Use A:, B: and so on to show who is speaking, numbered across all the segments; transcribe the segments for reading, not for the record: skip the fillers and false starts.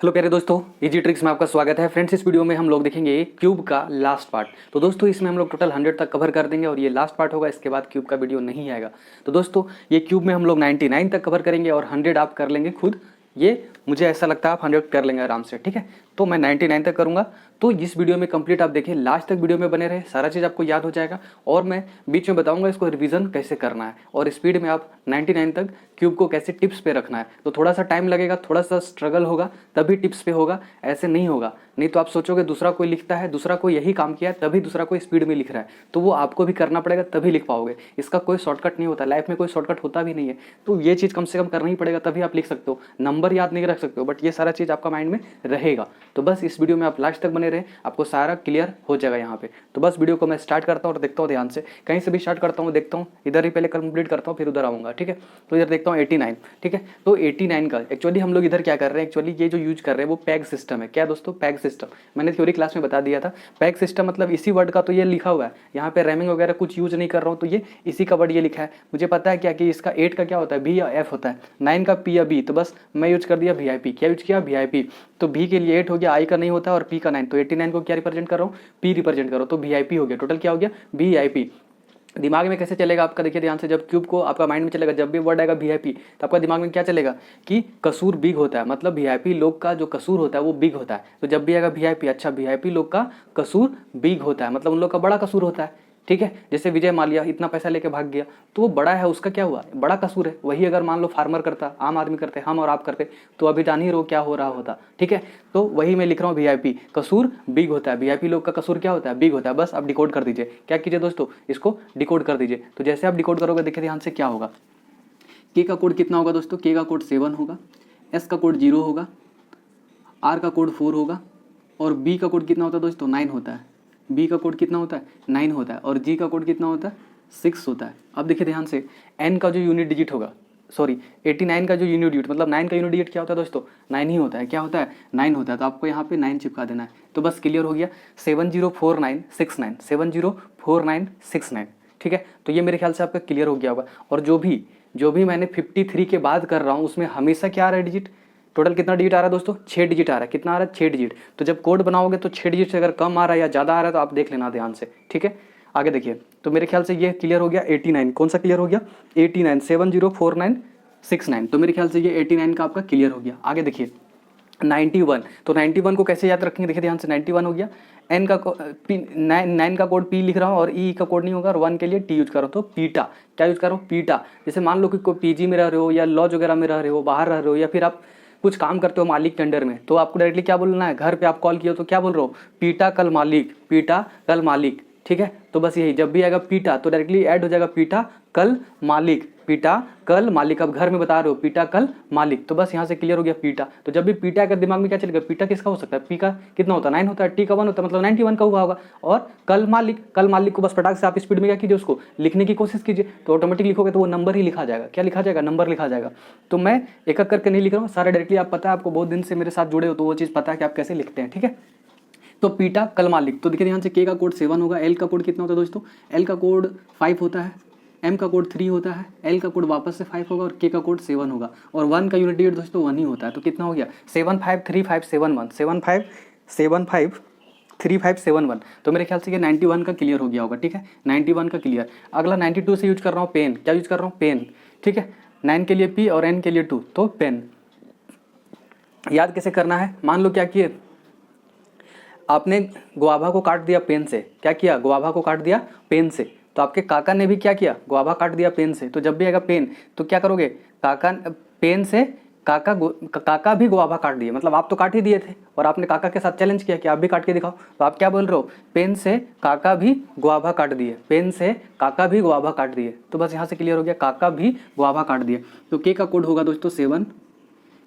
A: Hello प्यारे दोस्तों, easy tricks में आपका स्वागत है। फ्रेंड्स, इस वीडियो में हम लोग देखेंगे क्यूब का लास्ट पार्ट। तो दोस्तों इसमें हम लोग टोटल 100 तक कवर कर देंगे और ये लास्ट पार्ट होगा, इसके बाद क्यूब का वीडियो नहीं आएगा। तो दोस्तों ये क्यूब में हम लोग 99 तक कवर करेंगे और 100 आप कर लेंगे खुद। ये मुझे ऐसा लगता है आप 100 कर लेंगे आराम से, ठीक है। तो मैं 99 तक करूँगा। तो इस वीडियो में कंप्लीट आप देखिए, लास्ट तक वीडियो में बने रहे, सारा चीज़ आपको याद हो जाएगा और मैं बीच में बताऊंगा इसको रिवीजन कैसे करना है और स्पीड में आप 99 तक क्यूब को कैसे टिप्स पे रखना है। तो थोड़ा सा टाइम लगेगा, थोड़ा सा स्ट्रगल होगा, तभी टिप्स पे होगा, ऐसे नहीं होगा। नहीं तो आप सोचोगे दूसरा कोई लिखता है, दूसरा कोई यही काम किया है तभी दूसरा कोई स्पीड में लिख रहा है, तो वो आपको भी करना पड़ेगा तभी लिख पाओगे। इसका कोई शॉर्टकट नहीं होता, लाइफ में कोई शॉर्टकट होता भी नहीं है। तो ये चीज़ कम से कम करना ही पड़ेगा, तभी आप लिख सकते हो। नंबर याद नहीं रख सकते हो, बट ये सारा चीज़ आपका माइंड में रहेगा। तो बस इस वीडियो में आप लास्ट तक बने रहे, आपको सारा क्लियर हो जाएगा यहाँ पे। तो बस वीडियो को मैं स्टार्ट करता हूँ और देखता हूँ ध्यान से, कहीं से भी स्टार्ट करता हूँ, देखता हूँ, इधर ही पहले कंप्लीट करता हूँ फिर उधर आऊँगा, ठीक है। तो इधर देखता हूँ 89, ठीक है। तो 89 का एक्चुअली हम लोग इधर क्या कर रहे हैं, एक्चुअली ये जो यूज कर रहे हैं वो पैग सिस्टम है। क्या दोस्तों, पैग सिस्टम मैंने थ्योरी क्लास में बता दिया था। पैग सिस्टम मतलब इसी वर्ड का तो ये लिखा हुआ है, यहाँ पे रैमिंग वगैरह कुछ यूज नहीं कर रहा हूँ, तो ये इसी का वर्ड ये लिखा है। मुझे पता है क्या कि इसका 8 का क्या होता है, बी या एफ होता है, 9 का पी या बी, तो बस मैं यूज कर दिया वीआईपी। क्या यूज किया, वीआईपी। तो बी के लिए 8 हो गया, आई का नहीं होता और पी का 9, तो 89 को क्या रिप्रेजेंट कर रहा हूँ, पी रिप्रेजेंट करो, तो वीआईपी हो गया। टोटल क्या हो गया, वीआईपी। दिमाग में कैसे चलेगा आपका, देखिए ध्यान से, जब क्यूब को आपका माइंड में चलेगा, जब भी वर्ड आएगा वीआईपी, तो आपका दिमाग में क्या चलेगा कि कसूर बिग होता है, मतलब वीआईपी लोग का जो कसूर होता है वो बिग होता है। तो जब भी आएगा वीआईपी, अच्छा वीआईपी लोग का कसूर बिग होता है, मतलब उन लोग का बड़ा कसूर होता है, ठीक है। जैसे विजय माल्या इतना पैसा लेके भाग गया, तो वो बड़ा है, उसका क्या हुआ, बड़ा कसूर है। वही अगर मान लो फार्मर करता, आम आदमी करते, हम और आप करते, तो अभी जान ही रहो क्या हो रहा होता, ठीक है। तो वही मैं लिख रहा हूँ वीआईपी, कसूर बिग होता है, वीआईपी लोग का कसूर क्या होता है, बिग होता है। बस आप डिकोड कर दीजिए, क्या कीजिए दोस्तों, इसको डिकोड कर दीजिए। तो जैसे आप डिकोड करोगे, देखिए ध्यान से क्या होगा। के का कोड कितना होगा दोस्तों, के का कोड 7 होगा, एस का कोड 0 होगा, आर का कोड 4 होगा और बी का कोड कितना होता है दोस्तों, 9 होता है। बी का कोड कितना होता है, 9 होता है और जी का कोड कितना होता है, 6 होता है। अब देखिए ध्यान से, एन का जो यूनिट डिजिट होगा, सॉरी 89 का जो यूनिट डिजिट, मतलब 9 का यूनिट डिजिट क्या होता है दोस्तों, 9 ही होता है। क्या होता है, 9 होता है। तो आपको यहाँ पे 9 चिपका देना है। तो बस क्लियर हो गया, 704969, 704969, ठीक है। तो ये मेरे ख्याल से आपका क्लियर हो गया होगा। और जो भी मैंने 53 के बाद कर रहा हूँ उसमें हमेशा क्या आ रहा है डिजिट, टोटल कितना डिजिट आ रहा है दोस्तों, 6 डिजिट आ रहा है। कितना आ रहा है, 6 डिजिट। तो जब कोड बनाओगे तो 6 डिजिट से अगर कम आ रहा है या ज़्यादा आ रहा है तो आप देख लेना ध्यान से, ठीक है। आगे देखिए, तो मेरे ख्याल से ये क्लियर हो गया 89। कौन सा क्लियर हो गया, 89, 704969। तो मेरे ख्याल से ये 89 का आपका क्लियर हो गया। आगे देखिए 91, तो 91 को कैसे याद रखेंगे, देखिए ध्यान से, 91 हो गया। एन का पी, 9 का कोड पी लिख रहा हूँ और ई का कोड नहीं होगा और 1 के लिए टी यूज करो, तो पीटा। क्या यूज करो, पीटा। जैसे मान लो कि कोई पीजी में रह रहे हो या लॉज वगैरह में रह रहे हो, बाहर रह रहे हो, या फिर आप कुछ काम करते हो मालिक के अंडर में, तो आपको डायरेक्टली क्या बोलना है, घर पे आप कॉल किए हो तो क्या बोल रहे हो, पीटा कल मालिक, पीटा कल मालिक, ठीक है। तो बस यही, जब भी आएगा पीटा तो डायरेक्टली ऐड हो जाएगा पीटा कल मालिक, पीटा कल मालिक। अब घर में बता रहे हो पीटा कल मालिक, तो बस यहाँ से क्लियर हो गया पीटा। तो जब भी पीटा का दिमाग में क्या चलेगा, पीटा किसका हो सकता है, पी का कितना होता है, 9 होता है, टी का 1 होता है, मतलब 91 का हुआ होगा। और कल मालिक, कल मालिक को बस फटाक से आप स्पीड में क्या कीजिए, उसको लिखने की कोशिश कीजिए, तो ऑटोमेटिक लिखोगे तो वो नंबर ही लिखा जाएगा। क्या लिखा जाएगा, नंबर लिखा जाएगा। तो मैं एक एक करके नहीं लिख रहा हूँ, सारा डायरेक्टली आप पता है, आपको बहुत दिन से मेरे साथ जुड़े हो तो वो चीज़ पता है कि आप कैसे लिखते हैं, ठीक है। तो पीटा कल मालिक। तो देखिए ध्यान से, के का कोड 7 होगा, एल का कोड कितना होता है दोस्तों, एल का कोड 5 होता है, एम का कोड 3 होता है, एल का कोड वापस से 5 होगा और के का कोड 7 होगा और 1 का यूनिट डिजिट दोस्तों 1 ही होता है। तो कितना हो गया, 753571, 753571। तो मेरे ख्याल से ये 91 का क्लियर हो गया होगा, ठीक है, 91 का क्लियर। अगला 92 से यूज कर रहा हूँ पेन। क्या यूज कर रहा हूँ, पेन, ठीक है। 9 के लिए पी और एन के लिए 2, तो पेन। याद कैसे करना है, मान लो क्या किए आपने, गुआभा को काट दिया पेन से। क्या किया, गुआभा को काट दिया पेन से। तो आपके काका ने भी क्या किया, गुआभा काट दिया पेन से। तो जब भी आएगा पेन तो क्या करोगे, काका पेन से, काका भी गुआभा काट दिए, मतलब आप तो काट ही दिए थे और आपने काका के साथ चैलेंज किया कि आप भी काट के दिखाओ। तो आप क्या बोल रहे हो, पेन से काका भी गुआभा काट दिए, पेन से काका भी गुआभा काट दिए। तो बस यहाँ से क्लियर हो गया, काका भी गुआभा काट दिए। तो के का कोड होगा दोस्तों 7,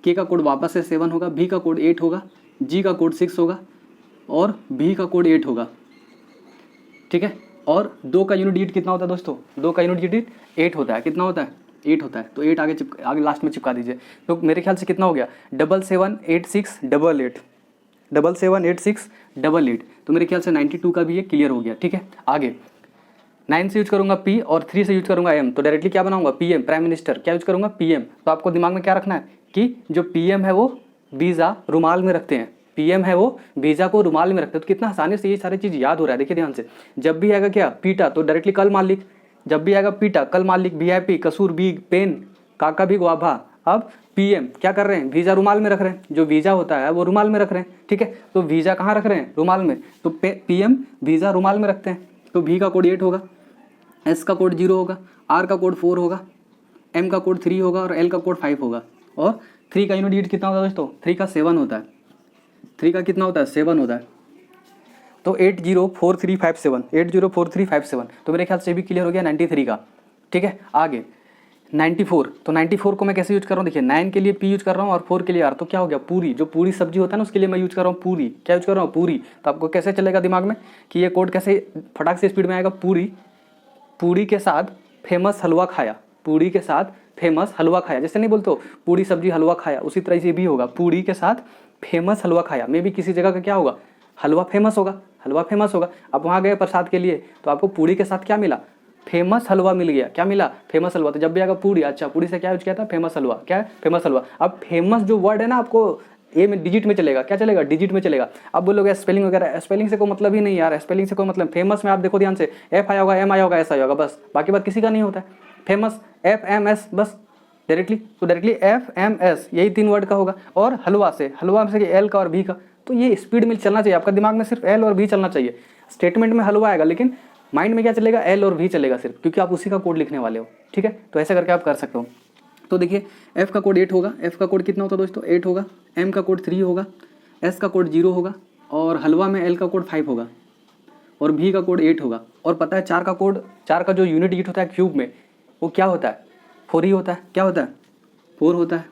A: के का कोड वापस से 7 होगा, बी का कोड 8 होगा, जी का कोड 6 होगा और बी का कोड 8 होगा, ठीक है। और 2 का यूनिट डिजिट कितना होता है दोस्तों, 2 का यूनिट डिजिट 8 होता है। कितना होता है, 8 होता है। तो 8 आगे लास्ट में चिपका दीजिए। तो मेरे ख्याल से कितना हो गया, 778688, 778688। तो मेरे ख्याल से 92 का भी ये क्लियर हो गया, ठीक है। आगे 9 से यूज करूंगा पी और 3 से यूज करूंगा एम, तो डायरेक्टली क्या बनाऊंगा, पीएम, प्राइम मिनिस्टर। क्या यूज करूंगा, पीएम। तो आपको दिमाग में क्या रखना है कि जो पीएम है वो वीज़ा रुमाल में रखते हैं, पीएम है वो वीज़ा को रुमाल में रखते हैं। तो कितना आसानी से ये सारी चीज़ याद हो रहा है। देखिए ध्यान से, जब भी आएगा क्या पीटा तो डायरेक्टली कल मालिक, जब भी आएगा पीटा कल मालिक, वीआईपी कसूर बीग पेन काका भी गुआभा। अब पीएम क्या कर रहे हैं, वीज़ा रुमाल में रख रहे हैं, जो वीज़ा होता है वो रुमाल में रख रहे हैं, ठीक है। तो वीज़ा कहाँ रख रहे हैं, रुमाल में, तो पीएम वीज़ा रुमाल में रखते हैं। तो वी का कोड 8 होगा, एस का कोड 0 होगा, आर का कोड 4 होगा, एम का कोड 3 होगा और एल का कोड 5 होगा। और 3 का यूनिट डिजिट कितना होता है दोस्तों, 3 का 7 होता है। 3 का कितना होता है, 7 होता है। तो 804357, 804357। तो मेरे ख्याल से भी क्लियर हो गया 93 का, ठीक है। आगे 94, तो 94 को मैं कैसे यूज कर रहा हूँ, देखिए 9 के लिए पी यूज कर रहा हूँ और 4 के लिए आर। तो क्या हो गया, पूरी, जो पूरी सब्जी होता है ना उसके लिए मैं यूज कर रहा हूँ पूरी। क्या यूज कर रहा हूँ, पूरी। तो आपको कैसे चलेगा दिमाग में कि ये कोड कैसे फटाक से स्पीड में आएगा, पूरी, पूरी के साथ फेमस हलवा खाया, पूरी के साथ फेमस हलवा खाया। जैसे नहीं बोलते हो पूरी सब्जी हलवा खाया, उसी तरह से भी होगा, पूरी के साथ फेमस हलवा खाया। मे भी किसी जगह का क्या होगा, हलवा फेमस होगा, हलवा फेमस होगा। अब वहाँ गए प्रसाद के लिए तो आपको पूरी के साथ क्या मिला, फेमस हलवा मिल गया। क्या मिला, फेमस हलवा। तो जब भी आएगा पूरी, अच्छा पूरी से क्या यूज किया था, फेमस हलवा। क्या है, फेमस हलवा। अब फेमस जो वर्ड है ना आपको ए में डिजिट में चलेगा, क्या चलेगा, डिजिट में चलेगा। अब बोलोगे स्पेलिंग वगैरह, स्पेलिंग से कोई मतलब ही नहीं यार, स्पेलिंग से कोई मतलब। फेमस में आप देखो ध्यान से, एफ आया होगा, एम आया होगा, एस आया होगा, बस, बाकी बात किसी का नहीं होता है। फेमस FMS बस डायरेक्टली, तो डायरेक्टली FMS यही 3 वर्ड का होगा। और हलवा से एल का और भी का। तो ये स्पीड में चलना चाहिए आपका दिमाग में, सिर्फ एल और भी चलना चाहिए। स्टेटमेंट में हलवा आएगा लेकिन माइंड में क्या चलेगा, एल और भी चलेगा सिर्फ, क्योंकि आप उसी का कोड लिखने वाले हो, ठीक है। तो ऐसा करके आप कर सकते हो। तो देखिए एफ का कोड 8 होगा, एफ का कोड कितना होता है दोस्तों, 8 होगा। एम का कोड 3 होगा, एस का कोड 0 होगा और हलवा में एल का कोड 5 होगा और भी का कोड 8 होगा। और पता है 4 का कोड, 4 का जो यूनिट डिजिट होता है क्यूब में वो क्या होता है, 4 ही होता है। क्या होता है, 4 होता है।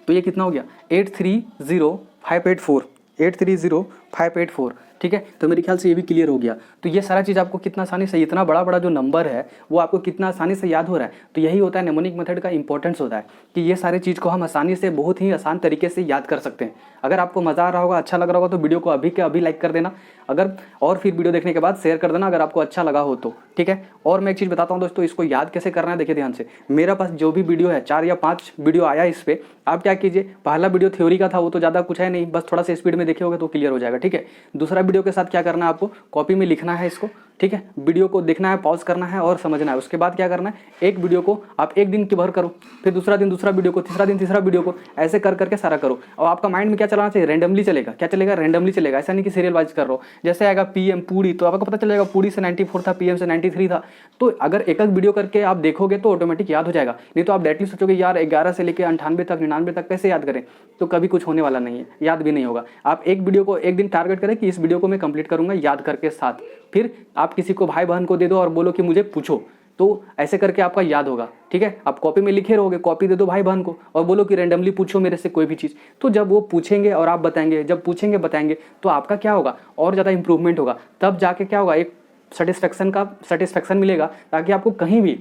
A: तो ये कितना हो गया, 830584, 830584, ठीक है। तो मेरे ख्याल से ये भी क्लियर हो गया। तो ये सारा चीज़ आपको कितना आसानी से, इतना बड़ा बड़ा जो नंबर है वो आपको कितना आसानी से याद हो रहा है। तो यही होता है नेमोनिक मेथड का इंपॉर्टेंस होता है कि ये सारी चीज़ को हम आसानी से, बहुत ही आसान तरीके से याद कर सकते हैं। अगर आपको मज़ा आ रहा होगा, अच्छा लग रहा होगा तो वीडियो को अभी के अभी लाइक कर देना, अगर और फिर वीडियो देखने के बाद शेयर कर देना अगर आपको अच्छा लगा हो तो, ठीक है। और मैं एक चीज़ बताता हूँ दोस्तों, इसको याद कैसे करना है। देखिए ध्यान से, मेरा पास जो भी वीडियो है 4 या 5 वीडियो आया इस पर, आप क्या कीजिए, पहला वीडियो थ्योरी का था, वो तो ज़्यादा कुछ है नहीं, बस थोड़ा सा स्पीड में देखे होगे तो क्लियर हो जाएगा, ठीक है। दूसरा वीडियो के साथ क्या करना है, आपको कॉपी में लिखना है इसको, ठीक है। वीडियो को देखना है, पॉज करना है और समझना है। उसके बाद क्या करना है, एक वीडियो को आप एक दिन की भर करो, फिर दूसरा दिन दूसरा वीडियो को, तीसरा दिन तीसरा वीडियो को, ऐसे कर करके सारा करो। और आपका माइंड में क्या चलाना चाहिए, रैंडमली चलेगा। क्या चलेगा, रैंडमली चलेगा। ऐसा नहीं कि सीरियल वाइज कर रहा हो। जैसे आएगा पीएम पूरी, तो आपको पता चलेगा पूरी से 94 था, पीएम से 93 था। तो अगर एक एक वीडियो करके आप देखोगे तो ऑटोमेटिक याद हो जाएगा। नहीं तो आप डायरेक्टली सोचोगे यार 11 से लेकर 98 तक 99 तक कैसे याद करें, तो कभी कुछ होने वाला नहीं है, याद भी नहीं होगा। आप एक वीडियो को एक दिन टारगेट करें कि इस वीडियो को मैं कंप्लीट करूंगा याद करके साथ, फिर आप किसी को भाई बहन को दे दो और बोलो कि मुझे पूछो, तो ऐसे करके आपका याद होगा, ठीक है। आप कॉपी में लिखे रहोगे, कॉपी दे दो भाई बहन को और बोलो कि रैंडमली पूछो मेरे से कोई भी चीज़। तो जब वो पूछेंगे और आप बताएंगे, जब पूछेंगे बताएंगे तो आपका क्या होगा, और ज़्यादा इंप्रूवमेंट होगा। तब जाके क्या होगा, एक सेटिस्फैक्शन मिलेगा, ताकि आपको कहीं भी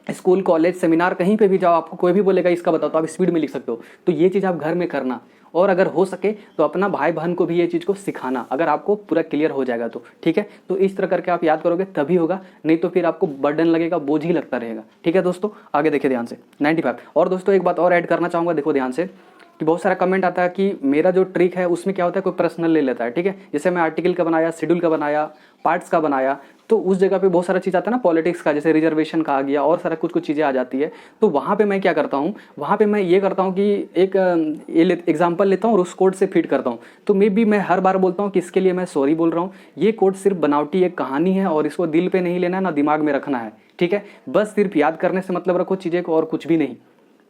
A: स्कूल कॉलेज सेमिनार कहीं पे भी जाओ, आपको कोई भी बोलेगा इसका बताओ तो आप स्पीड में लिख सकते हो। तो ये चीज़ आप घर में करना, और अगर हो सके तो अपना भाई बहन को भी ये चीज़ को सिखाना, अगर आपको पूरा क्लियर हो जाएगा तो, ठीक है। तो इस तरह करके आप याद करोगे तभी होगा, नहीं तो फिर आपको बर्डन लगेगा, बोझ ही लगता रहेगा, ठीक है दोस्तों। आगे देखिए ध्यान से 95। और दोस्तों एक बात और ऐड करना चाहूँगा, देखो ध्यान से, कि बहुत सारा कमेंट आता है कि मेरा जो ट्रिक है उसमें क्या होता है, कोई पर्सनल ले लेता है, ठीक है। जैसे मैं आर्टिकल का बनाया, शेड्यूल का बनाया, पार्ट्स का बनाया, तो उस जगह पे बहुत सारा चीज़ आता है ना, पॉलिटिक्स का, जैसे रिजर्वेशन का आ गया और सारा कुछ चीज़ें आ जाती है। तो वहाँ पे मैं क्या करता हूँ, वहाँ पे मैं ये करता हूँ कि एक एग्जांपल लेता हूँ और उस कोड से फिट करता हूँ। तो मे बी मैं हर बार बोलता हूँ कि इसके लिए मैं सॉरी बोल रहा हूँ, ये कोड सिर्फ बनावटी एक कहानी है और इसको दिल पे नहीं लेना है, ना दिमाग में रखना है, ठीक है। बस सिर्फ याद करने से मतलब रखो चीज़ें को, और कुछ भी नहीं।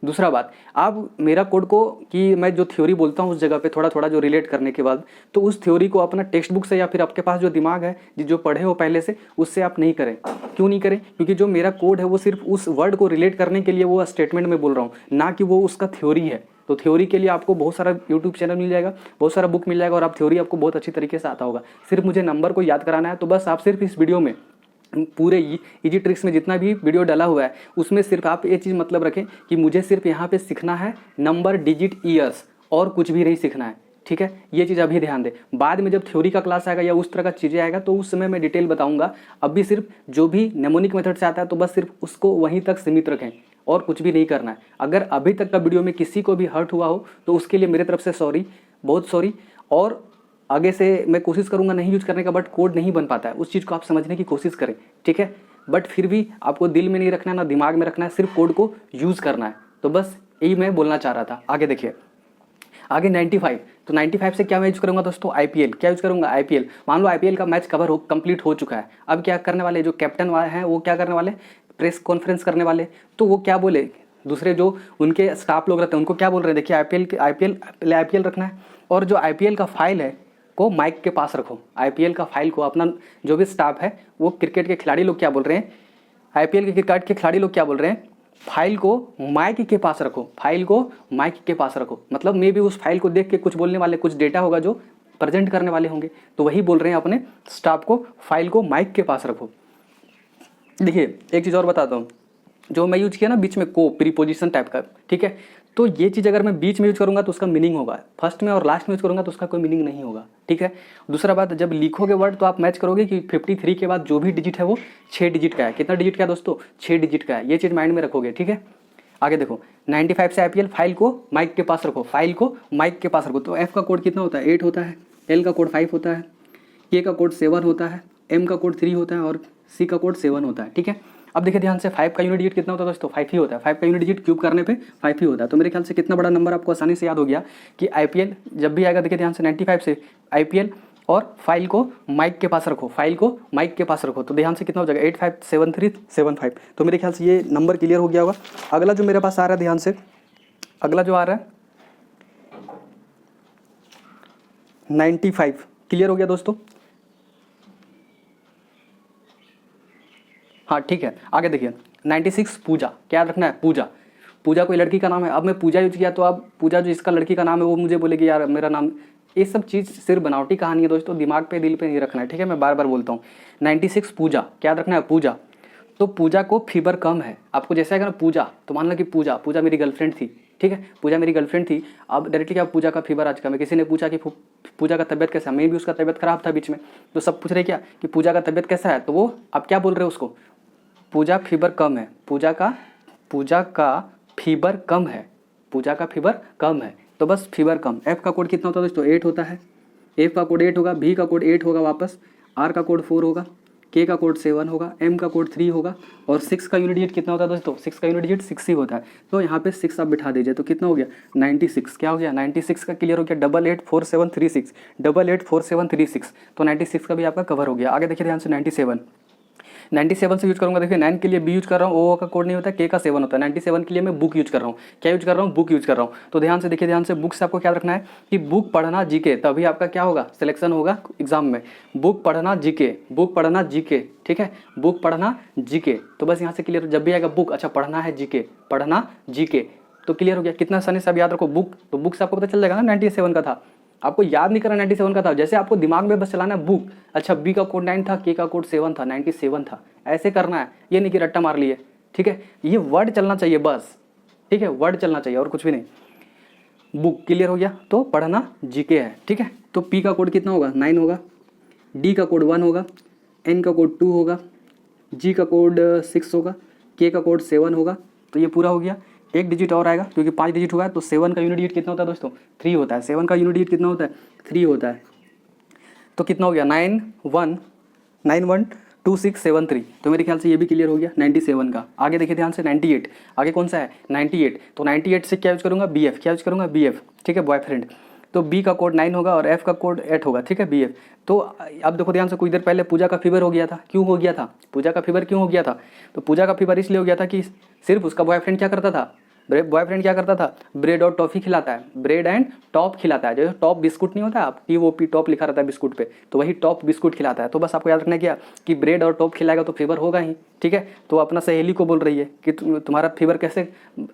A: दूसरा बात, आप मेरा कोड को, कि मैं जो थ्योरी बोलता हूँ उस जगह पे थोड़ा थोड़ा जो रिलेट करने के बाद, तो उस थ्योरी को अपना टेक्स्ट बुक से या फिर आपके पास जो दिमाग है, जो पढ़े हो पहले से, उससे आप नहीं करें। क्यों नहीं करें, क्योंकि जो मेरा कोड है वो सिर्फ उस वर्ड को रिलेट करने के लिए वो स्टेटमेंट में बोल रहा हूँ, ना कि वो उसका थ्योरी है। तो थ्योरी के लिए आपको बहुत सारा यूट्यूब चैनल मिल जाएगा, बहुत सारा बुक मिल जाएगा, और आप थ्योरी आपको बहुत अच्छी तरीके से आता होगा। सिर्फ मुझे नंबर को याद कराना है। तो बस आप सिर्फ इस वीडियो में, पूरे इजी ट्रिक्स में जितना भी वीडियो डाला हुआ है उसमें सिर्फ आप ये चीज़ मतलब रखें कि मुझे सिर्फ यहाँ पे सीखना है नंबर, डिजिट, ईयर्स, और कुछ भी नहीं सीखना है, ठीक है। ये चीज़ अभी ध्यान दें। बाद में जब थ्योरी का क्लास आएगा या उस तरह का चीज़ें आएगा तो उस समय मैं डिटेल बताऊंगा। अभी सिर्फ जो भी नेमोनिक मेथड से आता है तो बस सिर्फ उसको वहीं तक सीमित रखें। और कुछ भी नहीं करना है। अगर अभी तक का वीडियो में किसी को भी हर्ट हुआ हो तो उसके लिए मेरे तरफ से सॉरी, बहुत सॉरी। और आगे से मैं कोशिश करूँगा नहीं यूज़ करने का, बट कोड नहीं बन पाता है, उस चीज़ को आप समझने की कोशिश करें, ठीक है। बट फिर भी आपको दिल में नहीं रखना है ना दिमाग में रखना है, सिर्फ कोड को यूज़ करना है। तो बस यही मैं बोलना चाह रहा था। आगे देखिए, आगे 95, तो 95 से क्या मैं यूज़ करूँगा दोस्तों, IPL। क्या यूज़ करूँगा, IPL। मान लो IPL का मैच कवर कंप्लीट हो चुका है, अब क्या करने वाले, जो कैप्टन वाले हैं वो क्या करने वाले, प्रेस कॉन्फ्रेंस करने वाले। तो वो क्या बोले, दूसरे जो उनके स्टाफ लोग रहते हैं उनको क्या बोल रहे हैं, देखिए IPL रखना है, और जो IPL का फाइल है को माइक के पास रखो। IPL का फाइल को अपना जो भी स्टाफ है, वो क्रिकेट के खिलाड़ी लोग क्या बोल रहे हैं, IPL के क्रिकेट के खिलाड़ी लोग क्या बोल रहे हैं, फाइल को माइक के पास रखो, फाइल को माइक के पास रखो। मतलब मे भी उस फाइल को देख के कुछ बोलने वाले, कुछ डेटा होगा जो प्रेजेंट करने वाले होंगे, तो वही बोल रहे हैं अपने स्टाफ को फाइल को माइक के पास रखो। देखिए एक चीज़ और बताता हूँ, जो मैं यूज किया ना बीच में को प्रीपोजिशन टाइप का, ठीक है। तो ये चीज़ अगर मैं बीच में यूज करूँगा तो उसका मीनिंग होगा, फर्स्ट में और लास्ट में यूज करूँगा तो उसका कोई मीनिंग नहीं होगा, ठीक है। दूसरा बात, जब लिखोगे वर्ड तो आप मैच करोगे कि 53 के बाद जो भी डिजिट है वो 6 डिजिट का है। कितना डिजिट का है दोस्तों, 6 डिजिट का है। ये चीज़ माइंड में रखोगे, ठीक है। आगे देखो, 95 से IPL, फाइल को माइक के पास रखो, फाइल को माइक के पास रखो। तो F का कोड कितना होता है, 8 होता है, L का कोड 5 होता है, K का कोड 7 होता है, M का कोड 3 होता है और C का कोड 7 होता है, ठीक है। अब देखिए ध्यान से, 5 का यूनिट डिजिट कितना होता है दोस्तों, 5 ही होता है। 5 का यूनिट डिजिट क्यूब करने पे 5 ही होता है। तो मेरे ख्याल से कितना बड़ा नंबर आपको आसानी से याद हो गया कि IPL जब भी आएगा, देखिए ध्यान से, 95 से IPL और फाइल को माइक के पास रखो, फाइल को माइक के पास रखो। तो ध्यान से कितना हो जाएगा, 857375। तो मेरे ख्याल से ये नंबर क्लियर हो गया होगा। अगला जो मेरे पास आ रहा है, ध्यान से अगला जो आ रहा है 95, क्लियर हो गया दोस्तों। हाँ ठीक है, आगे देखिए 96 पूजा, क्या रखना है, पूजा। पूजा कोई लड़की का नाम है। अब मैं पूजा यूज किया तो अब पूजा जो इसका लड़की का नाम है वो मुझे बोलेगी यार मेरा नाम। ये सब चीज़ सिर्फ बनावटी कहानी है दोस्तों, दिमाग पे दिल पे नहीं रखना है, ठीक है। मैं बार बार बोलता हूँ 96 पूजा, क्या रखना है, पूजा। तो पूजा को फीवर कम है, आपको जैसे आएगा ना पूजा, तो मान लो कि पूजा मेरी गर्लफ्रेंड थी, ठीक है। पूजा मेरी गर्लफ्रेंड थी। अब डायरेक्टली क्या, पूजा का फीवर आज का, मैं किसी ने पूछा कि पूजा का तबियत कैसा है, मैं भी उसका तबियत खराब था बीच में, तो सब पूछ रहे क्या कि पूजा का तबियत कैसा है, तो वो अब क्या बोल रहे हो उसको, पूजा फीवर कम है, पूजा का फीवर कम है, पूजा का फीवर कम है। तो बस फीवर कम। F का कोड कितना होता है दोस्तों, 8 होता है। F का कोड 8 होगा, B का कोड 8 होगा वापस, R का कोड 4 होगा, K का कोड 7 होगा, M का कोड 3 होगा और 6 का यूनिट डिजिट कितना होता है दोस्तों, 6 का यूनिट डिजिट 6 ही होता है। तो यहाँ पे 6 आप बिठा दीजिए, तो कितना हो गया 96। क्या हो गया 96 का क्लियर हो गया, 884736, 884736। तो 96 का भी आपका कवर हो गया। आगे देखिए ध्यान से 97 से यूज करूँगा। देखिए 9 के लिए बी यूज कर रहा हूँ, ओ का कोड नहीं होता है, के का 7 होता है। 97 के लिए मैं बुक यूज कर रहा हूँ, क्या यूज कर रहा हूँ, बुक यूज कर रहा हूँ। तो ध्यान से देखिए, ध्यान से, बुक से आपको क्या रखना है कि बुक पढ़ना जीके, तभी आपका क्या होगा, सिलेक्शन होगा एग्जाम में। बुक पढ़ना जीके, बुक पढ़ना जीके, ठीक है, बुक पढ़ना जीके। तो बस यहाँ से क्लियर, जब भी आएगा बुक, अच्छा पढ़ना है जीके, पढ़ना जीके, तो क्लियर हो गया। कितना आसानी से आप याद रखो बुक, तो बुक से आपको पता चल जाएगा ना 97 का था, आपको याद नहीं करना 97 का था, जैसे आपको दिमाग में बस चलाना है बुक। अच्छा बी का कोड 9 था, के का कोड 7 था, 97 था, ऐसे करना है, ये नहीं कि रट्टा मार लिए, ठीक है। ये वर्ड चलना चाहिए बस, ठीक है, वर्ड चलना चाहिए और कुछ भी नहीं। बुक क्लियर हो गया, तो पढ़ना जीके है, ठीक है। तो पी का कोड कितना होगा, 9 होगा, डी का कोड 1 होगा, एन का कोड 2 होगा, जी का कोड 6 होगा, के का कोड 7 होगा। तो ये पूरा हो गया। एक डिजिट और आएगा क्योंकि 5 डिजिट हुआ है, तो 7 का यूनिट डिजिट कितना होता है दोस्तों, 3 होता है। 7 का यूनिट डिजिट कितना होता है, 3 होता है। तो कितना हो गया 912673। तो मेरे ख्याल से ये भी क्लियर हो गया 97 का। आगे देखिए ध्यान से 98, आगे कौन सा है 98। तो 98 से क्या यूज करूँगा, BF, क्या यूज करूँगा, BF, ठीक है, बॉयफ्रेंड। तो B का कोड 9 होगा और F का कोड 8 होगा, ठीक है, BF। तो अब देखो ध्यान से, कुछ देर पहले पूजा का फीवर हो गया था, क्यों हो गया था, पूजा का फीवर क्यों हो गया था, तो पूजा का फीवर इसलिए हो गया था कि सिर्फ उसका बॉयफ्रेंड क्या करता था, बॉयफ्रेंड क्या करता था, ब्रेड और टॉफ़ी खिलाता है, ब्रेड एंड टॉप खिलाता है। जो टॉप बिस्कुट नहीं होता है, आप TOP टॉप लिखा रहता है बिस्कुट पे, तो वही टॉप बिस्कुट खिलाता है। तो बस आपको याद रखना क्या कि ब्रेड और टॉप खिलाएगा तो फीवर होगा ही, ठीक है। तो अपना सहेली को बोल रही है कि तुम्हारा फीवर कैसे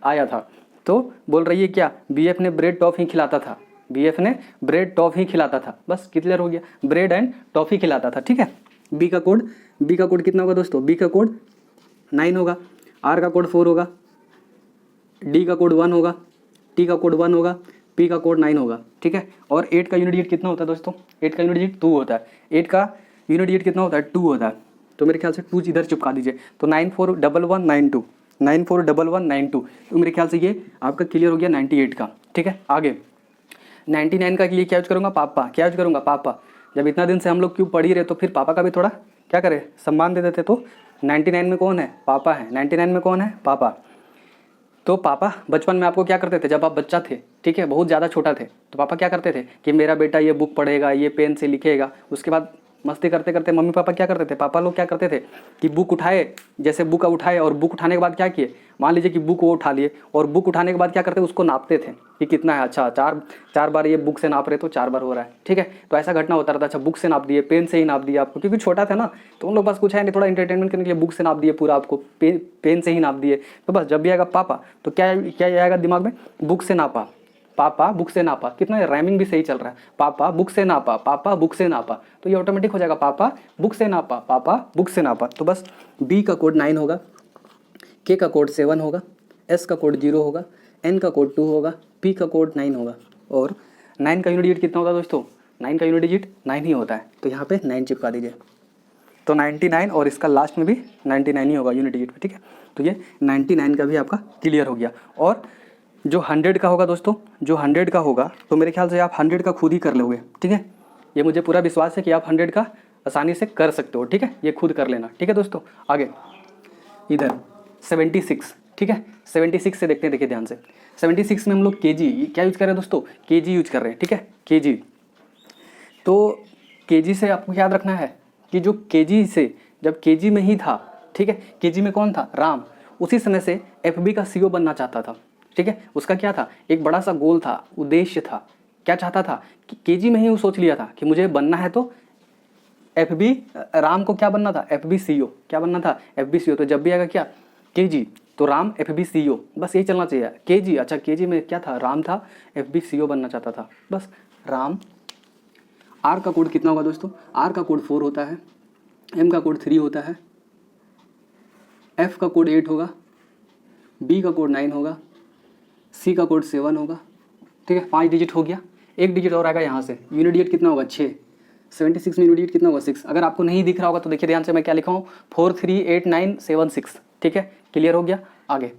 A: आया था, तो बोल रही है क्या, BF ने ब्रेड टॉप ही खिलाता था, BF ने ब्रेड टॉप ही खिलाता था। बस क्लियर हो गया, ब्रेड एंड टॉफ़ी खिलाता था, ठीक है। B का कोड कितना होगा दोस्तों, B का कोड 9 होगा, R का कोड 4 होगा, D का कोड 1 होगा, T का कोड 1 होगा, P का कोड 9 होगा, ठीक है। और 8 का यूनिट डिजिट कितना होता है दोस्तों, 8 का यूनिट डिजिट 2 होता है। 8 का यूनिट डिजिट कितना होता है, 2 होता है। तो मेरे ख्याल से 2 इधर चिपका दीजिए, तो 941192, 941192। तो मेरे ख्याल से ये आपका क्लियर हो गया 98 का। ठीक है, आगे 99 का के लिए क्या यूज करूँगा, पापा। क्या यूज करूँगा, पापा। जब इतना दिन से हम लोग क्यों पढ़ ही रहे तो फिर पापा का भी थोड़ा क्या करें, सम्मान दे देते। तो 99 में कौन है, पापा है। 99 में कौन है, पापा। तो पापा बचपन में आपको क्या करते थे, जब आप बच्चा थे, ठीक है, बहुत ज़्यादा छोटा थे, तो पापा क्या करते थे कि मेरा बेटा ये बुक पढ़ेगा, ये पेन से लिखेगा। उसके बाद मस्ती करते करते मम्मी पापा क्या करते थे, पापा लोग क्या करते थे कि बुक उठाए, जैसे बुक उठाए और बुक उठाने के बाद क्या किए, मान लीजिए कि बुक वो उठा लिए और बुक उठाने के बाद क्या करते उसको नापते थे कि कितना है। अच्छा, चार बार ये बुक से नाप रहे तो 4 बार हो रहा है। ठीक है, तो ऐसा घटना होता रहता। अच्छा, बुक से नाप दिए, पेन से ही नाप दिया आपको, क्योंकि छोटा था ना, तो उन लोग पास कुछ है नहीं, थोड़ा इंटरटेनमेंट करने के लिए बुक से नाप दिए पूरा आपको, पेन से ही नाप दिए। तो बस जब भी आएगा पापा तो क्या क्या आएगा दिमाग में, बुक से नापा, पापा बुक से नापा। कितना राइमिंग भी सही चल रहा है, पापा बुक से नापा, पापा बुक से नापा, तो ये ऑटोमेटिक हो जाएगा पापा बुक से नापा, पापा बुक से नापा। तो बस बी का कोड 9 होगा, के का कोड 7 होगा, एस का कोड 0 होगा, एन का कोड 2 होगा, पी का कोड 9 होगा। और 9 का यूनिट डिजिट कितना होता है दोस्तों, 9 का यूनिट डिजिट 9 ही होता है। तो यहाँ पे 9 चिपका दीजिए। तो 99 और इसका लास्ट में भी 99 ही होगा यूनिट डिजिट में। ठीक है, तो ये 99 का भी आपका क्लियर हो गया। और जो 100 का होगा दोस्तों, जो 100 का होगा तो मेरे ख्याल से आप 100 का खुद ही कर लोगे। ठीक है, ये मुझे पूरा विश्वास है कि आप 100 का आसानी से कर सकते हो। ठीक है, ये खुद कर लेना। ठीक है दोस्तों, आगे इधर 76। ठीक है, 76 से देखते हैं, देखिए ध्यान से। 76 में हम लोग केजी क्या यूज कर रहे हैं दोस्तों, केजी यूज कर रहे हैं। ठीक है, केजी। तो केजी से आपको याद रखना है कि जो केजी से जब केजी में ही था, ठीक है, केजी में कौन था, राम, उसी समय से एफबी का सीईओ बनना चाहता था। ठीक है, उसका क्या था, एक बड़ा सा गोल था, उद्देश्य था। क्या चाहता था कि केजी में ही वो सोच लिया था कि मुझे बनना है, तो एफबी, राम को क्या बनना था, एफबी सीईओ। क्या बनना था, एफबी सीईओ। तो जब भी आएगा क्या, केजी, तो राम एफबी सीईओ, बस यही चलना चाहिए। केजी, अच्छा केजी में क्या था, राम था, एफबी सीईओ बनना चाहता था, बस राम। आर का कोड कितना होगा दोस्तों, आर का कोड 4 होता है, एम का कोड 3 होता है, एफ का कोड 8 होगा, बी का कोड 9 होगा, सी का कोड 7 होगा। ठीक है, 5 डिजिट हो गया। एक डिजिट और आएगा यहाँ से, यूनिट डिजिट कितना होगा, 6। 76 में यूनिट डिजिट कितना होगा, 6। अगर आपको नहीं दिख रहा होगा तो देखिए ध्यान से, मैं क्या लिखा हूँ, 438976। ठीक है, क्लियर हो गया। आगे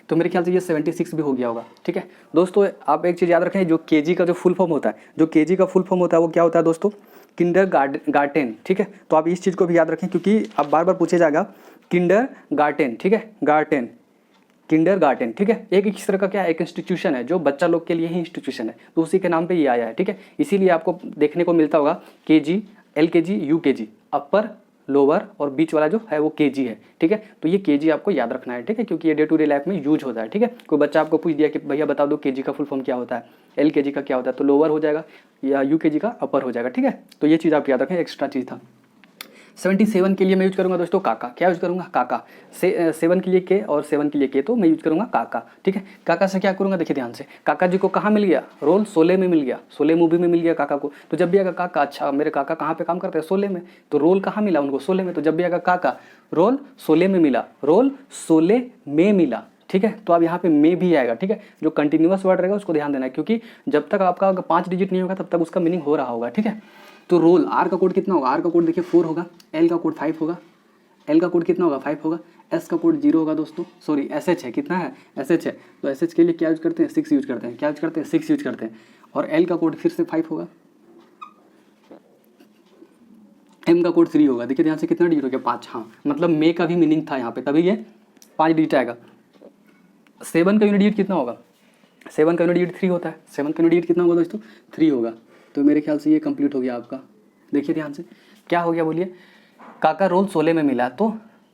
A: तो मेरे ख्याल से ये 76 भी हो गया होगा। ठीक है दोस्तों, आप एक चीज़ याद रखें, जो केजी का जो फुल फॉर्म होता है, जो केजी का फुल फॉर्म होता है वो क्या होता है दोस्तों, किंडरगार्टन। ठीक है, तो आप इस चीज़ को भी याद रखें, क्योंकि अब बार बार पूछे जाएगा किंडरगार्टन। ठीक है, गार्टन, किंडरगार्टन। ठीक है, एक इस तरह का क्या है, एक इंस्टीट्यूशन है जो बच्चा लोग के लिए ही इंस्टीट्यूशन है, तो उसी के नाम पे ये आया है। ठीक है, इसीलिए आपको देखने को मिलता होगा केजी, एलकेजी, यूकेजी, अपर, लोअर और बीच वाला जो है वो केजी है। ठीक है, तो ये केजी आपको याद रखना है। ठीक है, क्योंकि ये डे टू डे लाइफ में यूज होता है। ठीक है, कोई बच्चा आपको पूछ दिया कि भैया बता दो केजी का फुल फॉर्म क्या होता है, एलकेजी का क्या होता है, तो लोअर हो जाएगा, या यूकेजी का अपर हो जाएगा। ठीक है, तो ये चीज़ आप याद रखें, एक्स्ट्रा चीज़ था। 77 के लिए मैं यूज करूंगा दोस्तों काका। क्या यूज करूंगा, काका। 7 के लिए के और 7 के लिए के, तो मैं यूज करूंगा काका। ठीक है, काका से क्या करूंगा, देखिए ध्यान से, काका जी को कहाँ मिल गया, रोल शोले में मिल गया, शोले मूवी में मिल गया काका को। तो जब भी आएगा काका, अच्छा मेरे काका कहाँ पे काम करते हैं, शोले में, तो रोल कहाँ मिला उनको, शोले में। तो जब भी आएगा काका, रोल शोले में मिला, रोल शोले में मिला। ठीक है, तो अब यहाँ पे में भी आएगा। ठीक है, जो कंटिन्यूअस वर्ड रहेगा उसको ध्यान देना है, क्योंकि जब तक आपका 5 डिजिट नहीं होगा तब तक उसका मीनिंग हो रहा होगा। ठीक है, तो रोल, आर का कोड कितना होगा, आर का कोड देखिए 4 होगा, एल का कोड 5 होगा, एल का कोड कितना होगा, 5 होगा, एस का कोड 0 होगा दोस्तों, सॉरी एस एच है, कितना है, एस एच है, तो एस एच के लिए क्या यूज करते हैं, 6 यूज करते हैं। क्या यूज करते हैं, 6 यूज करते हैं। और एल का कोड फिर से 5 होगा, एम का कोड 3 होगा। देखिए ध्यान से, कितना डिजिट हो गया, 5। हाँ, मतलब मे का भी मीनिंग था यहाँ पे, तभी ये 5 डिजिट आएगा। 7 का यूनिट डिजिट कितना होगा, 7 का यूनिट डिजिट 3 होता है। 7 का यूनिट डिजिट कितना होगा दोस्तों, 3 होगा। तो मेरे ख्याल से ये कंप्लीट हो गया आपका। देखिए ध्यान से, क्या हो गया बोलिए, काका रोल शोले में मिला, तो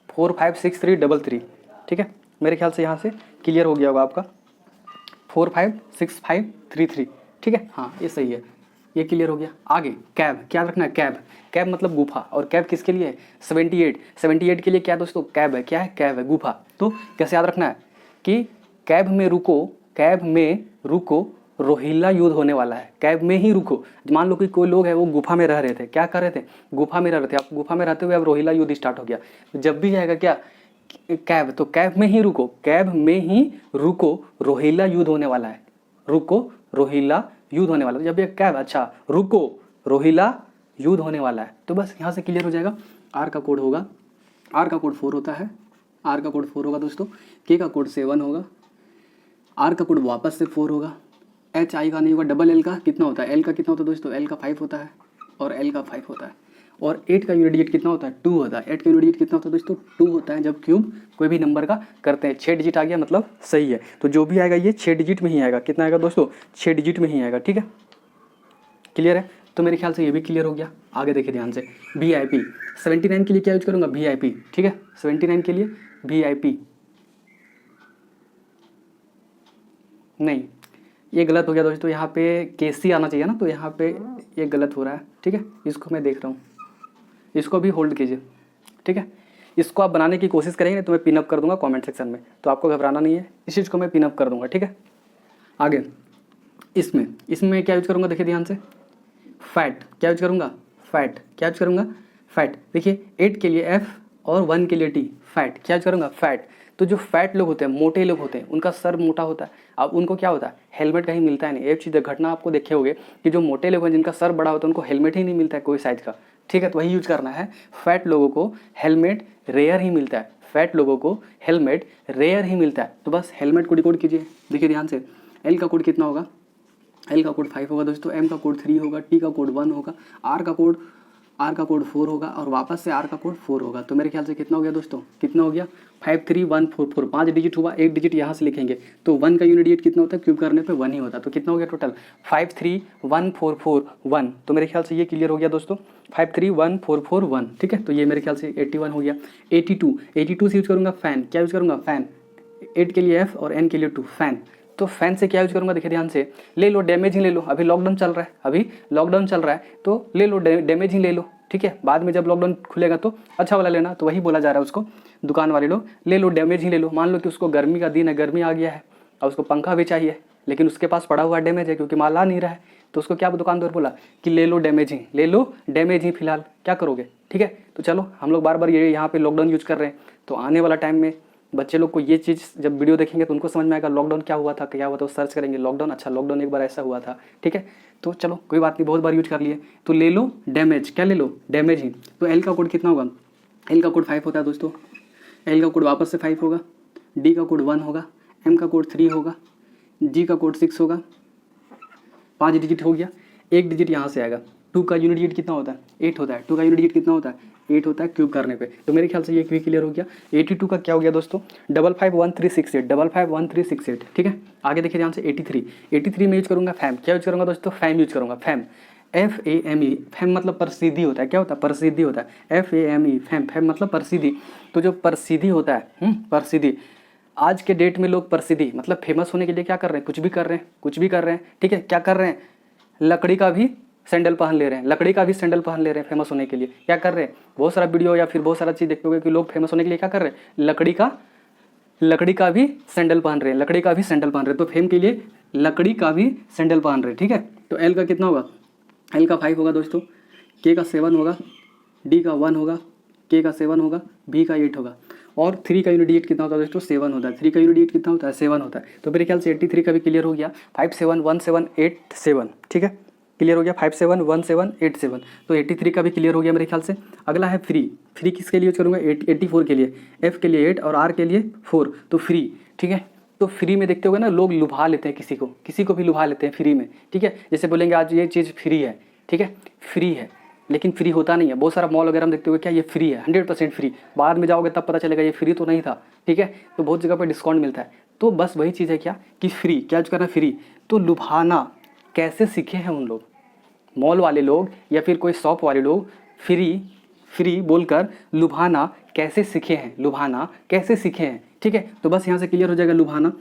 A: 456333। ठीक है, मेरे ख्याल से यहाँ से क्लियर हो गया होगा आपका, 456533। ठीक है, हाँ ये सही है, ये क्लियर हो गया। आगे कैब, क्या रखना है, कैब। कैब मतलब गुफा, और कैब किसके लिए है, 78 के लिए क्या दोस्तों, कैब है। क्या है, कैब है, गुफा। तो कैसे याद रखना है कि कैब में रुको, कैब में रुको, रोहिल्ला युद्ध होने वाला है, कैब में ही रुको। मान लो कि कोई लोग है वो गुफा में रह रहे थे, क्या कर रहे थे, गुफा में रह रहे थे, आप गुफा में रहते हुए अब रोहिल्ला युद्ध स्टार्ट हो गया। जब भी आएगा क्या, कैब, तो कैब में ही रुको, कैब में ही रुको, रोहिल्ला युद्ध होने वाला है, रुको रोहिल्ला युद्ध होने वाला है। जब भी कैब, अच्छा रुको रोहिल्ला युद्ध होने वाला है, तो बस यहाँ से क्लियर हो जाएगा। आर का कोड होगा, आर का कोड 4 होता है,
B: आर का कोड 4 होगा दोस्तों, के का कोड 7 होगा, आर का कोड वापस से 4 होगा, एच आई का नहीं होगा, डबल एल का कितना होता है, एल का कितना होता है दोस्तों, एल का 5 होता है और एल का 5 होता है, और 8 का यूनिट डिजिट कितना होता है, 2 होता है। 8 का यूनिट डिजिट कितना होता है दोस्तों, 2 होता है जब क्यूब कोई भी नंबर का करते हैं। 6 डिजिट आ गया मतलब सही है, तो जो भी आएगा ये 6 डिजिट में ही आएगा। कितना आएगा दोस्तों, 6 डिजिट में ही आएगा। ठीक है, क्लियर है? तो मेरे ख्याल से ये भी क्लियर हो गया। आगे देखिए ध्यान से, VIP 79 के लिए क्या यूज करूँगा, VIP। ठीक है, 79 के लिए VIP नहीं, ये गलत हो गया दोस्तों, यहाँ पे KC आना चाहिए ना, तो यहाँ पे ये गलत हो रहा है। ठीक है, इसको मैं देख रहा हूँ, इसको भी होल्ड कीजिए। ठीक है, इसको आप बनाने की कोशिश करेंगे तो मैं पिनअप कर दूंगा कमेंट सेक्शन में, तो आपको घबराना नहीं है, इस चीज़ को मैं पिनअप कर दूंगा। ठीक है, आगे इसमें क्या यूज करूँगा, देखिए ध्यान से, फैट क्या यूज करूँगा, फैट क्या यूज करूँगा, फैट। देखिए 8 के लिए F और 1 के लिए T, फैट क्या यूज करूँगा, फैट। तो जो फैट लोग होते हैं, मोटे लोग होते हैं, उनका सर मोटा होता है, अब उनको क्या होता है, हेलमेट कहीं मिलता है नहीं। एक चीज़ घटना आपको देखे होगे कि जो मोटे लोग हैं जिनका सर बड़ा होता है उनको हेलमेट ही नहीं मिलता है कोई साइज का। ठीक है, तो वही यूज करना है, फैट लोगों को हेलमेट रेयर ही मिलता है, फैट लोगों को हेलमेट रेयर ही मिलता है। तो बस हेलमेट को डिकोड कीजिए। देखिए ध्यान से, एल का कोड कितना होगा, एल का कोड 5 होगा दोस्तों, एम का कोड 3 होगा, टी का कोड 1 होगा, आर का कोड 4 होगा और वापस से आर का कोड 4 होगा। तो मेरे ख्याल से कितना हो गया दोस्तों, कितना हो गया, 53144, 5 डिजिट हुआ, एक डिजिट यहाँ से लिखेंगे तो 1 का यूनिट डिजिट कितना होता है, क्यूब करने पे 1 ही होता है। तो कितना हो गया टोटल, 53141। तो मेरे ख्याल से ये क्लियर हो गया दोस्तों, 53141। ठीक है, तो ये मेरे ख्याल से 81 हो गया। 82 से यूज करूँगा फैन, क्या यूज करूँगा, फैन। 8 के लिए F और N के लिए 2, फैन। तो फैन से क्या यूज करूँगा, देखिए ध्यान से, ले लो डैमेज ही ले लो, अभी लॉकडाउन चल रहा है, तो ले लो डैमेज ही ले लो। ठीक है, बाद में जब लॉकडाउन खुलेगा तो अच्छा वाला लेना, तो वही बोला जा रहा है उसको, दुकान वाले लोग, ले लो डैमेज ही ले लो। मान लो कि उसको गर्मी का दिन है, गर्मी आ गया है और उसको पंखा भी चाहिए, लेकिन उसके पास पड़ा हुआ डैमेज है क्योंकि माल आ नहीं रहा है, तो उसको क्या दुकानदार बोला कि ले लो डैमेज ही फिलहाल, क्या करोगे। ठीक है, तो चलो हम लोग बार बार ये यहाँ पे लॉकडाउन यूज कर रहे हैं, तो आने वाला टाइम में बच्चे लोग को ये चीज़ जब वीडियो देखेंगे तो उनको समझ में आएगा लॉकडाउन क्या हुआ था, तो सर्च करेंगे लॉकडाउन, अच्छा लॉकडाउन एक बार ऐसा हुआ था। ठीक है, तो चलो कोई बात नहीं, बहुत बार यूज कर लिए, तो ले लो डैमेज, क्या ले लो, डैमेज ही। तो एल का कोड कितना होगा, एल का कोड 5 होता है दोस्तों, एल का कोड वापस से 5 होगा, डी का कोड 1 होगा, एम का कोड 3 होगा, जी का कोड 6 होगा, 5 डिजिट हो गया, एक डिजिट यहाँ से आएगा। 2 का यूनिट डिजिट कितना होता है, 8 होता है। 2 का यूनिट डिजिट कितना होता है, 8 होता है क्यूब करने पे। तो मेरे ख्याल से ये भी क्लियर हो गया। 82 का क्या हो गया दोस्तों, 551368, 551368। ठीक है, आगे देखिए ध्यान से, 83 में यूज करूँगा फैम, क्या यूज करूँगा दोस्तों, फैम यूज करूँगा, फैम, FAME, फैम मतलब प्रसिद्धि होता है, क्या होता है, प्रसिद्धि होता है, FAME, फैम मतलब प्रसिद्धि। तो जो प्रसिद्धि होता है, प्रसिद्धि, आज के डेट में लोग प्रसिद्धि मतलब फेमस होने के लिए क्या कर रहे हैं, कुछ भी कर रहे हैं। ठीक है, क्या कर रहे हैं, लकड़ी का भी सैंडल पहन ले रहे हैं, फेमस होने के लिए क्या कर रहे हैं। बहुत सारा वीडियो या फिर बहुत सारा चीज़ देखते होगे कि लोग फेमस होने के लिए क्या कर रहे हैं, लकड़ी का भी सैंडल पहन रहे हैं, तो फेम के लिए लकड़ी का भी सैंडल पहन रहे हैं। ठीक है, तो एल का कितना होगा, एल का 5 होगा दोस्तों, के का 7 होगा, डी का 1 होगा, के का 7 होगा, बी का 8 होगा, और 3 का यूनिट डिजिट कितना होता है दोस्तों, 7 होता है। 3 का यूनिट डिजिट कितना होता है, 7 होता है। तो मेरे ख्याल से 83 का भी क्लियर हो गया, 571787। ठीक है, क्लियर हो गया, 571787। तो 83 का भी क्लियर हो गया मेरे ख्याल से। अगला है फ्री किसके लिए यूज करूँगा, 84 के लिए, F के लिए 8 और R के लिए 4, तो फ्री। ठीक है, तो फ्री में देखते होगे ना, लोग लुभा लेते हैं किसी को भी लुभा लेते हैं फ्री में। ठीक है, जैसे बोलेंगे आज ये चीज़ फ्री है, ठीक है, फ्री है, लेकिन फ्री होता नहीं है। बहुत सारा मॉल वगैरह में देखते हुए क्या ये फ्री है, 100% फ्री, बाद में जाओगे तब पता चलेगा ये फ्री तो नहीं था। ठीक है, तो बहुत जगह पर डिस्काउंट मिलता है। तो बस वही चीज़ है क्या कि फ्री, क्या यूज करना, फ्री। तो लुभाना कैसे सीखे हैं उन लोग, मॉल वाले लोग या फिर कोई शॉप वाले लोग, फ्री बोलकर लुभाना कैसे सीखे हैं। ठीक है, तो बस यहाँ से क्लियर हो जाएगा लुभाना।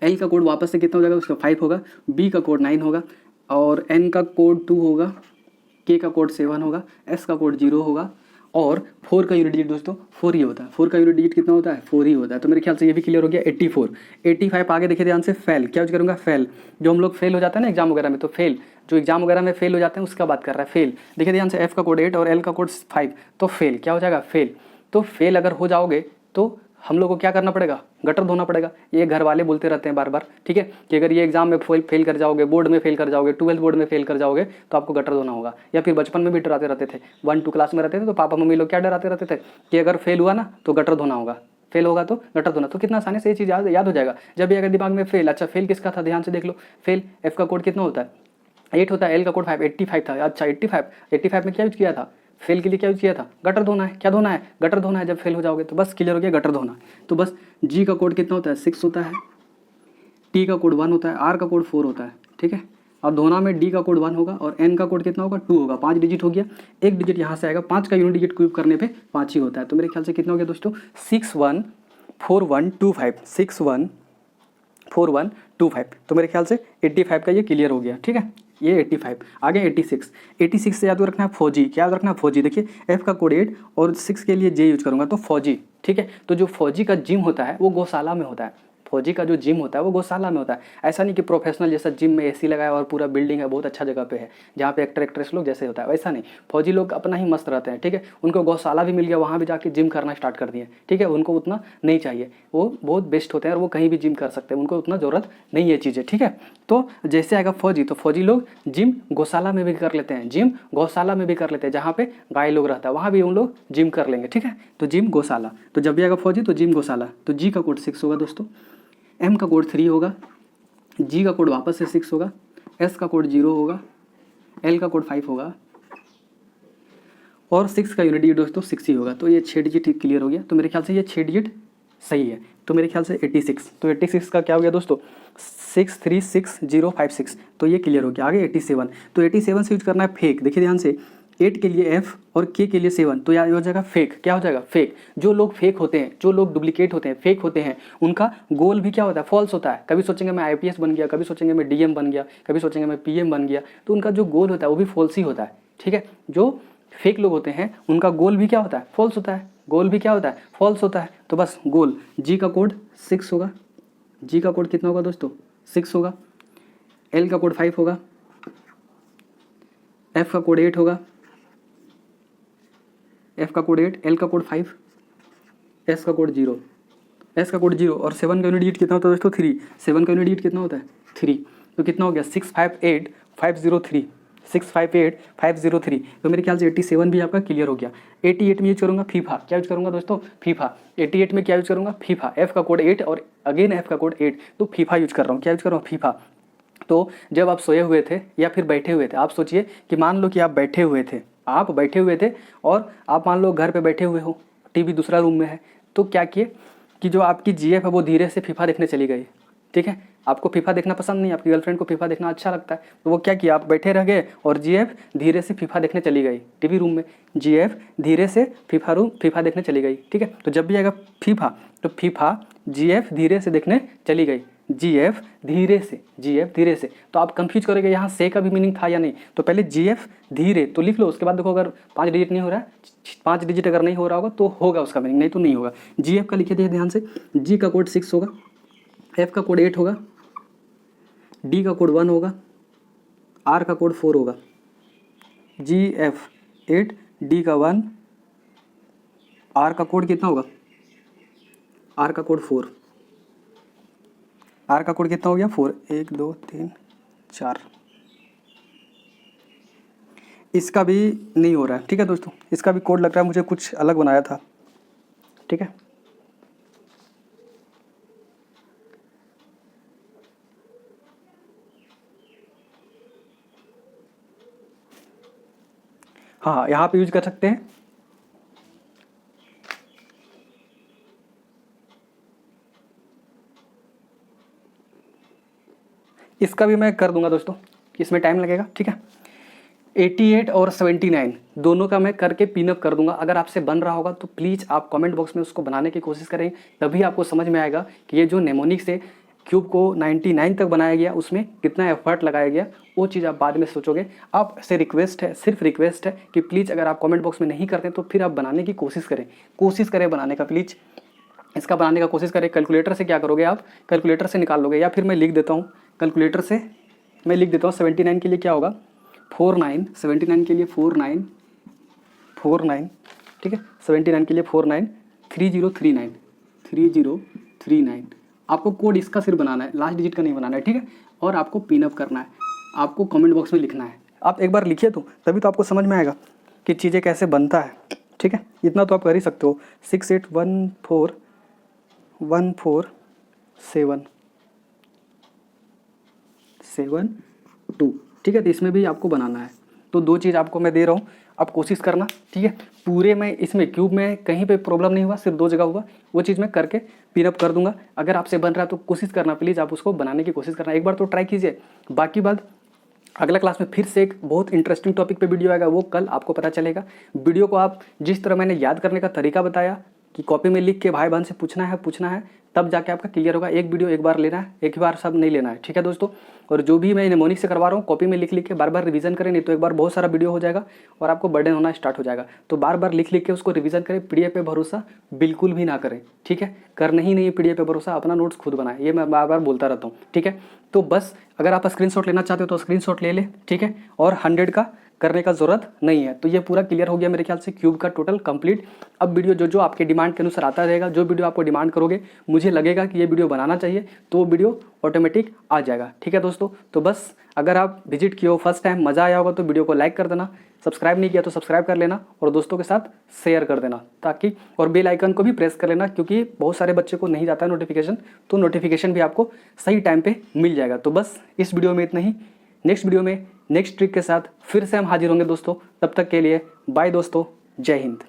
B: एल का कोड वापस से कितना हो जाएगा, उसका 5 होगा, बी का कोड 9 होगा, और एन का कोड 2 होगा, के का कोड 7 होगा, एस का कोड 0 होगा, और 4 का यूनिट डिजिट दोस्तों 4 ही होता है। 4 का यूनिट डिजिट कितना होता है, 4 ही होता है। तो मेरे ख्याल से ये भी क्लियर हो गया। 84 85 आगे देखिए ध्यान से, फेल, क्या यूज करूँगा, फेल। जो हम लोग फेल हो जाते हैं ना एग्जाम वगैरह में, तो फेल, जो एग्जाम वगैरह में फेल हो जाते हैं उसका बात कर रहा है, फेल। देखिए ध्यान से, एफ का कोड 8 और एल का कोड 5, तो फेल क्या हो जाएगा, फेल। तो फेल अगर हो जाओगे तो हम लोग को क्या करना पड़ेगा, गटर धोना पड़ेगा। ये घर वाले बोलते रहते हैं बार बार, ठीक है, कि अगर ये एग्जाम में फेल कर जाओगे, बोर्ड में फेल कर जाओगे, 12th बोर्ड में फेल कर जाओगे तो आपको गटर धोना होगा। या फिर बचपन में भी डराते रहते थे, 1-2 क्लास में रहते थे तो पापा मम्मी लोग क्या डराते रहते थे कि अगर फेल हुआ ना तो गटर धोना होगा, फेल होगा तो गटर धोना। तो कितना आसानी से ये चीज़ याद हो जाएगा। जब भी अगर दिमाग में फेल, अच्छा फेल किसका था, ध्यान से देख लो। फेल एफ का कोड कितना होता है, 8 होता है, एल का कोड 5, 85 था। अच्छा 85 में क्या यूज किया था, फेल के लिए क्या यूज किया था, गटर धोना है। क्या धोना है, गटर धोना है। जब फेल हो जाओगे तो बस क्लियर हो गया, गटर धोना। तो बस जी का कोड कितना होता है, 6 होता है, टी का कोड 1 होता है, आर का कोड 4 होता है, ठीक है। और धोना में डी का कोड 1 होगा और एन का कोड कितना होगा, 2 होगा। 5 डिजिट हो गया, एक डिजिट यहाँ से आएगा, 5 का यूनिट डिजिट क्यूब करने पे 5 ही होता है। तो मेरे ख्याल से कितना हो गया दोस्तों, 614125, 614125। तो मेरे ख्याल से 85 का ये क्लियर हो गया, ठीक है। ये 85, आगे 86 से याद रखना है फौजी। क्या याद रखना है, फौजी। देखिए एफ का कोड 8 और 6 के लिए जे यूज करूँगा तो फौजी, ठीक है। तो जो फौजी का जिम होता है वो गौशाला में होता है। फौजी का जो जिम होता है वो गौशाला में होता है। ऐसा नहीं कि प्रोफेशनल जैसा जिम में एसी लगाया और पूरा बिल्डिंग है, बहुत अच्छा जगह पे है जहाँ पे एक्टर एक्ट्रेस लोग जैसे होता है, वैसा नहीं। फौजी लोग अपना ही मस्त रहते हैं, ठीक है। उनको गौशाला भी मिल गया, वहाँ भी जाके जिम करना स्टार्ट कर दिए, ठीक है। उनको उतना नहीं चाहिए, वो बहुत बेस्ट होते हैं और वो कहीं भी जिम कर सकते हैं, उनको उतना ज़रूरत नहीं है चीज़ें, ठीक है। तो जैसे आएगा फौजी, तो फौजी लोग जिम गौशाला में भी कर लेते हैं, जिम गौशाला में भी कर लेते हैं, जहाँ पे गाय लोग रहता है वहाँ भी उन लोग जिम कर लेंगे, ठीक है। तो जिम गौशाला, तो जब भी आएगा फौजी तो जिम गौशाला। तो जी का कोड 6 होगा दोस्तों, एम का कोड 3 होगा, जी का कोड वापस से 6 होगा, एस का कोड 0 होगा, एल का कोड 5 होगा और 6 का यूनिट डिजिट दोस्तों 6 ही होगा। तो ये 6 डिजिट क्लियर हो गया। तो मेरे ख्याल से ये 6 डिजिट सही है। तो मेरे ख्याल से 86, तो 86 का क्या हो गया दोस्तों, 636056। तो ये क्लियर हो गया। आगे 87, तो 87 से यूज करना है फेक। देखिए ध्यान से, 8 के लिए F और K के लिए 7, तो यार हो जाएगा फेक। क्या हो जाएगा, फेक। जो लोग फेक होते हैं, जो लोग डुप्लीकेट होते हैं, फेक होते हैं, उनका गोल भी क्या होता है, फॉल्स होता है। कभी सोचेंगे मैं IPS बन गया, कभी सोचेंगे मैं DM बन गया, कभी सोचेंगे मैं PM बन गया, तो उनका जो गोल होता है वो भी फॉल्स ही होता है, ठीक है। जो फेक लोग होते हैं उनका गोल भी क्या होता है, फॉल्स होता है। गोल भी क्या होता है, फॉल्स होता है। तो बस गोल, जी का कोड 6 होगा, जी का कोड कितना होगा दोस्तों, 6 होगा, एल का कोड 5 होगा, एफ का कोड 8 होगा, एफ का कोड 8, एल का कोड 5, एस का कोड 0, एस का कोड 0 और 7 का यूनिट डिजिट कितना होता है दोस्तों, 3। 7 का यूनिट डिजिट कितना होता है, 3। तो कितना हो गया, 658503, 658503। तो मेरे ख्याल से 87 भी आपका क्लियर हो गया। 88 में यूज करूँगा फीफा। क्या यूज करूँगा दोस्तों, फीफा। 88 में क्या यूज करूँगा, फीफा। एफ का कोड 8 और अगेन एफ का कोड 8, तो फीफा यूज कर रहा हूँ। क्या यूज कर रहा हूँ, फीफा। तो जब आप सोए हुए थे या फिर बैठे हुए थे, आप सोचिए कि मान लो कि आप बैठे हुए थे, आप बैठे हुए थे और आप मान लो घर पे बैठे हुए हो, टीवी दूसरा रूम में है, तो क्या किए कि जो आपकी जीएफ है वो धीरे से फीफा देखने चली गई, ठीक है। आपको फीफा देखना पसंद नहीं, आपकी गर्लफ्रेंड को फीफा देखना अच्छा लगता है, तो वो क्या किया, आप बैठे रह गए और जीएफ धीरे से फीफा देखने चली गई टीवी रूम में। जीएफ धीरे से फीफा देखने चली गई, ठीक है। तो जब भी आएगा फीफा, तो फीफा जीएफ धीरे से देखने चली गई, जीएफ धीरे से। तो आप कंफ्यूज करोगे यहाँ से का भी मीनिंग था या नहीं। तो पहले जीएफ धीरे तो लिख लो, उसके बाद देखो अगर 5 डिजिट नहीं हो रहा है, 5 डिजिट अगर नहीं हो रहा होगा तो होगा उसका मीनिंग, नहीं तो नहीं होगा। जीएफ का लिखे थे ध्यान से, जी का कोड 6 होगा, एफ का कोड 8 होगा, डी का कोड 1 होगा, आर का कोड 4 होगा। GF 8, डी का 1, आर का कोड कितना होगा, आर का कोड 4, आर का कोड कितना हो गया 4, 1 2 3 4। इसका भी नहीं हो रहा है, ठीक है दोस्तों। इसका भी कोड लग रहा है मुझे कुछ अलग बनाया था, ठीक है। हाँ, यहाँ पे यूज कर सकते हैं। इसका भी मैं कर दूंगा दोस्तों, इसमें टाइम लगेगा, ठीक है। 88 और 79 दोनों का मैं करके पिनअप कर दूंगा। अगर आपसे बन रहा होगा तो प्लीज़ आप कमेंट बॉक्स में उसको बनाने की कोशिश करें, तभी आपको समझ में आएगा कि ये जो नेमोनिक से क्यूब को 99 तक बनाया गया उसमें कितना एफर्ट लगाया गया, वो चीज़ आप बाद में सोचोगे। आपसे रिक्वेस्ट है, सिर्फ रिक्वेस्ट है कि प्लीज़ अगर आप कमेंट बॉक्स में नहीं करते तो फिर आप बनाने की कोशिश करें बनाने का, प्लीज़ इसका बनाने का कोशिश करें। कैलकुलेटर से क्या करोगे आप, कैलकुलेटर से निकाल लोगे, या फिर मैं लिख देता हूँ कैलकुलेटर से, मैं लिख देता हूँ 79 के लिए क्या होगा 49, 79 के लिए 49, ठीक है। 79 के लिए 49, 3039। आपको कोड इसका सिर्फ बनाना है, लास्ट डिजिट का नहीं बनाना है, ठीक है। और आपको पिनअप करना है, आपको कमेंट बॉक्स में लिखना है। आप एक बार लिखिए तो तभी तो आपको समझ में आएगा कि चीज़ें कैसे बनता है, ठीक है। इतना तो आप कर ही सकते हो। 6814 1 4 7 7 2, ठीक है। तो इसमें भी आपको बनाना है। तो दो चीज़ आपको मैं दे रहा हूँ, आप कोशिश करना, ठीक है। पूरे में इसमें क्यूब में कहीं पे प्रॉब्लम नहीं हुआ, सिर्फ 2 जगह हुआ, वो चीज़ मैं करके पिनअप कर दूंगा। अगर आपसे बन रहा है तो कोशिश करना, प्लीज़ आप उसको बनाने की कोशिश करना, एक बार तो ट्राई कीजिए। बाकी बात अगला क्लास में फिर से एक बहुत इंटरेस्टिंग टॉपिक पे वीडियो आएगा, वो कल आपको पता चलेगा। वीडियो को आप जिस तरह मैंने याद करने का तरीका बताया कि कॉपी में लिख के भाई बहन से पूछना है, तब जाके आपका क्लियर होगा। एक वीडियो एक बार लेना है, एक ही बार सब नहीं लेना है, ठीक है दोस्तों। और जो भी मैं निमोनिक से करवा रहा हूँ, कॉपी में लिख के बार बार रिवीजन करें, नहीं तो एक बार बहुत सारा वीडियो हो जाएगा और आपको बर्डन होना स्टार्ट हो जाएगा। तो बार बार लिख के उसको रिवीजन करें। पीडीएफ पे भरोसा बिल्कुल भी ना करें, ठीक है। करना ही नहीं है पीडीएफ पे भरोसा, अपना नोट्स खुद बनाएं, ये मैं बार बार बोलता रहता हूँ, ठीक है। तो बस अगर आप स्क्रीनशॉट लेना चाहते हो तो स्क्रीनशॉट ले ले, ठीक है। और 100 का करने का ज़रूरत नहीं है। तो ये पूरा क्लियर हो गया मेरे ख्याल से क्यूब का टोटल कंप्लीट। अब वीडियो जो आपके डिमांड के अनुसार आता रहेगा, जो वीडियो आपको डिमांड करोगे, मुझे लगेगा कि ये वीडियो बनाना चाहिए, तो वो वीडियो ऑटोमेटिक आ जाएगा, ठीक है दोस्तों। तो बस अगर आप विजिट किए हो फर्स्ट टाइम, मज़ा आया होगा तो वीडियो को लाइक कर देना, सब्सक्राइब नहीं किया तो सब्सक्राइब कर लेना और दोस्तों के साथ शेयर कर देना, ताकि और बेल आइकन को भी प्रेस कर लेना, क्योंकि बहुत सारे बच्चे को नहीं जाता है नोटिफिकेशन, तो नोटिफिकेशन भी आपको सही टाइम पे मिल जाएगा। तो बस इस वीडियो में इतना ही। नेक्स्ट वीडियो में नेक्स्ट ट्रिक के साथ फिर से हम हाजिर होंगे दोस्तों। तब तक के लिए बाय दोस्तों, जय हिंद।